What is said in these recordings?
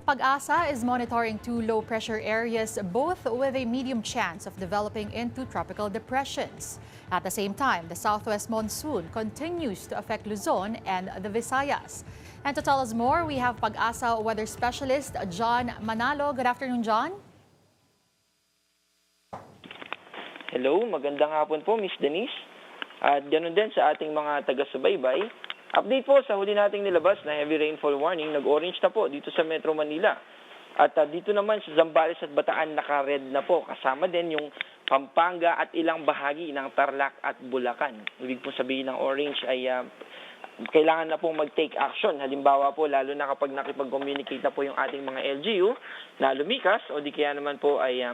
Pag-asa is monitoring two low-pressure areas, both with a medium chance of developing into tropical depressions. At the same time, the southwest monsoon continues to affect Luzon and the Visayas. And to tell us more, we have Pag-asa weather specialist John Manalo. Good afternoon, John. Hello, magandang hapon po, Miss Denise. At ganoon din sa ating mga taga-subaybay. Update po sa huli nating nilabas na heavy rainfall warning, nag-orange na po dito sa Metro Manila. At dito naman sa Zambales at Bataan, naka-red na po. Kasama din yung Pampanga at ilang bahagi ng Tarlac at Bulacan. Ibig po sabihin ng orange ay kailangan na pong mag-take action. Halimbawa po, lalo na kapag nakipag-communicate na po yung ating mga LGU na lumikas o di kaya naman po ay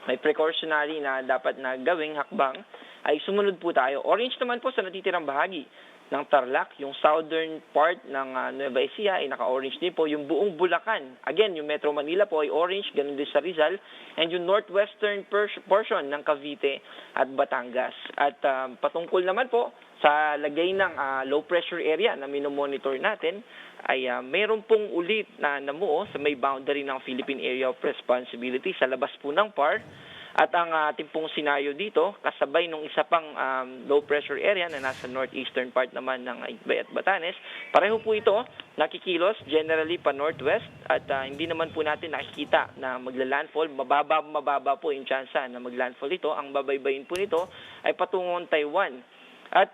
may precautionary na dapat na gawing hakbang, ay sumunod po tayo. Orange naman po sa natitirang bahagi ng Tarlac, yung southern part ng Nueva Ecija ay naka-orange din po. Yung buong Bulacan, again, yung Metro Manila po ay orange, ganun din sa Rizal, and yung northwestern portion ng Cavite at Batangas. At patungkol naman po sa lagay ng low pressure area na minomonitor natin, ay mayroon pong ulit na namuo sa may boundary ng Philippine Area of Responsibility sa labas po ng PAR. At ang ating pong senaryo dito, kasabay nung isa pang low pressure area na nasa northeastern part naman ng Ibay at Batanes, pareho po ito nakikilos generally pa northwest at hindi naman po natin nakikita na magla-landfall. Mababa po yung tsansa na mag-landfall ito. Ang babaybayin po nito ay patungong Taiwan. At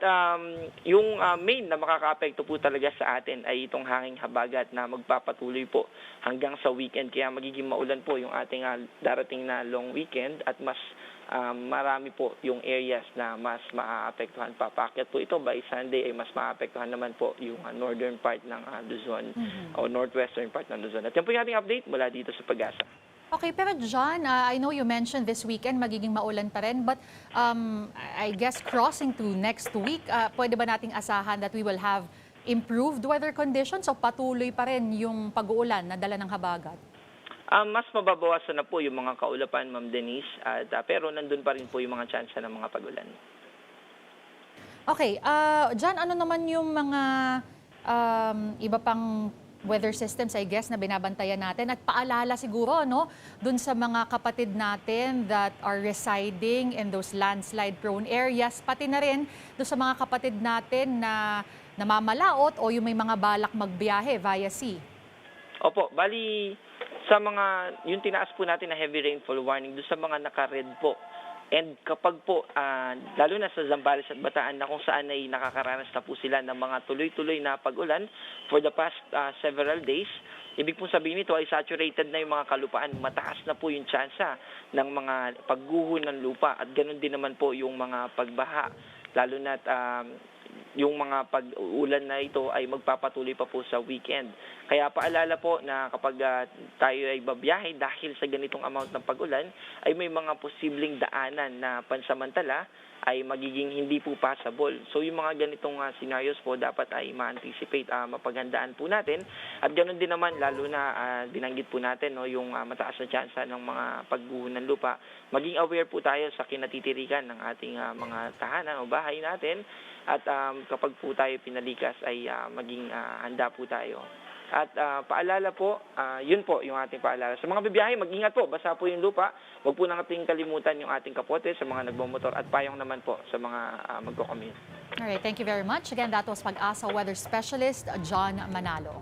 yung main na makakaapekto po talaga sa atin ay itong hanging habagat na magpapatuloy po hanggang sa weekend. Kaya magiging maulan po yung ating darating na long weekend at mas marami po yung areas na mas maaapektuhan pa. Paakyat po ito by Sunday ay mas maaapektuhan naman po yung northern part ng Luzon o northwestern part ng Luzon. At yan po yung ating update mula dito sa Pag-asa. Okay, pero John, I know you mentioned this weekend magiging maulan pa rin, but I guess crossing to next week, pwede ba nating asahan that we will have improved weather conditions o patuloy pa rin yung pag-uulan na dala ng habagat? Mas mababawasan na po yung mga kaulapan, Ma'am Denise, pero nandun pa rin po yung mga tsansa ng mga pag-ulan. Okay, John, ano naman yung mga iba pang weather systems, I guess, na binabantayan natin at paalala siguro, no, dun sa mga kapatid natin that are residing in those landslide-prone areas, pati na rin dun sa mga kapatid natin na namamalaot o yung may mga balak magbiyahe via sea? Opo, bali sa mga, yung tinaas po natin na heavy rainfall warning, doon sa mga naka-red po. And kapag po, lalo na sa Zambales at Bataan na kung saan ay nakakaranas na po sila ng mga tuloy-tuloy na pag-ulan for the past several days, ibig pong sabihin nito ay saturated na yung mga kalupaan, mataas na po yung tsansa ng mga pagguho ng lupa at ganoon din naman po yung mga pagbaha, lalo na yung mga pag-ulan na ito ay magpapatuloy pa po sa weekend. Kaya paalala po na kapag tayo ay babiyahe dahil sa ganitong amount ng pag-ulan, ay may mga posibleng daanan na pansamantala ay magiging hindi po passable. So yung mga ganitong scenarios po dapat ay ma-anticipate, mapaghandaan po natin. At ganoon din naman, lalo na binanggit po natin no, yung mataas na tsansa ng mga pagguho ng lupa. Maging aware po tayo sa kinatitirikan ng ating mga tahanan o bahay natin. At kapag po tayo pinalikas ay maging handa po tayo. At paalala po, yun po yung ating paalala. Sa mga bibiyahe, mag-ingat po, basa po yung lupa. Huwag po nating kalimutan yung ating kapote sa mga nagmamotor at payong naman po sa mga magko-commute. Alright, thank you very much. Again, that was Pag-asa weather specialist John Manalo.